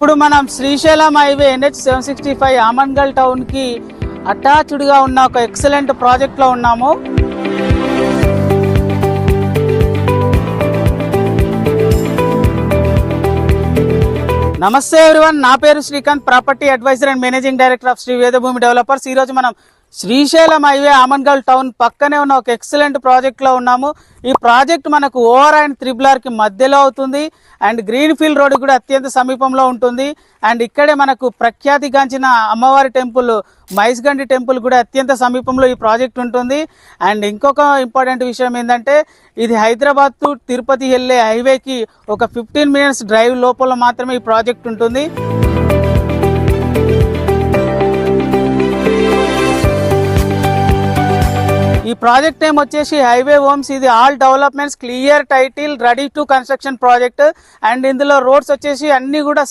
ఇప్పుడు మనం Srisailam highway NH-765 Amangal town కి అటాచ్డ్ గా ఉన్న ఒక ఎక్సలెంట్ ప్రాజెక్ట్ లో ఉన్నాము. నమస్తే ఎవ్రీవన్, నా పేరు Srikanth, property adviser and managing director of Sri Vedabhoomi developers. ఈ రోజు మనం శ్రీశైలం హైవే ఆమన్గల్ టౌన్ పక్కనే ఉన్న ఒక ఎక్సలెంట్ ప్రాజెక్ట్ లో ఉన్నాము. ఈ ప్రాజెక్ట్ మనకు ఓఆర్ అండ్ త్రిబుల్ కి మధ్యలో అవుతుంది అండ్ గ్రీన్ ఫీల్డ్ రోడ్ కూడా అత్యంత సమీపంలో ఉంటుంది. అండ్ ఇక్కడే మనకు ప్రఖ్యాతిగాంచిన అమ్మవారి టెంపుల్ మైస్గండి టెంపుల్ కూడా అత్యంత సమీపంలో ఈ ప్రాజెక్ట్ ఉంటుంది. అండ్ ఇంకొక ఇంపార్టెంట్ విషయం ఏంటంటే ఇది హైదరాబాద్ టు తిరుపతి వెళ్ళే హైవేకి ఒక 15 minutes డ్రైవ్ లోపల మాత్రమే ఈ ప్రాజెక్ట్ ఉంటుంది. ఈ ప్రాజెక్ట్ నేమ్ వచ్చేసి హైవే హోమ్స్. ఇది all developments, clear title, ready to construction project. And ఇందులో రోడ్స్ వచ్చేసి అన్ని కూడా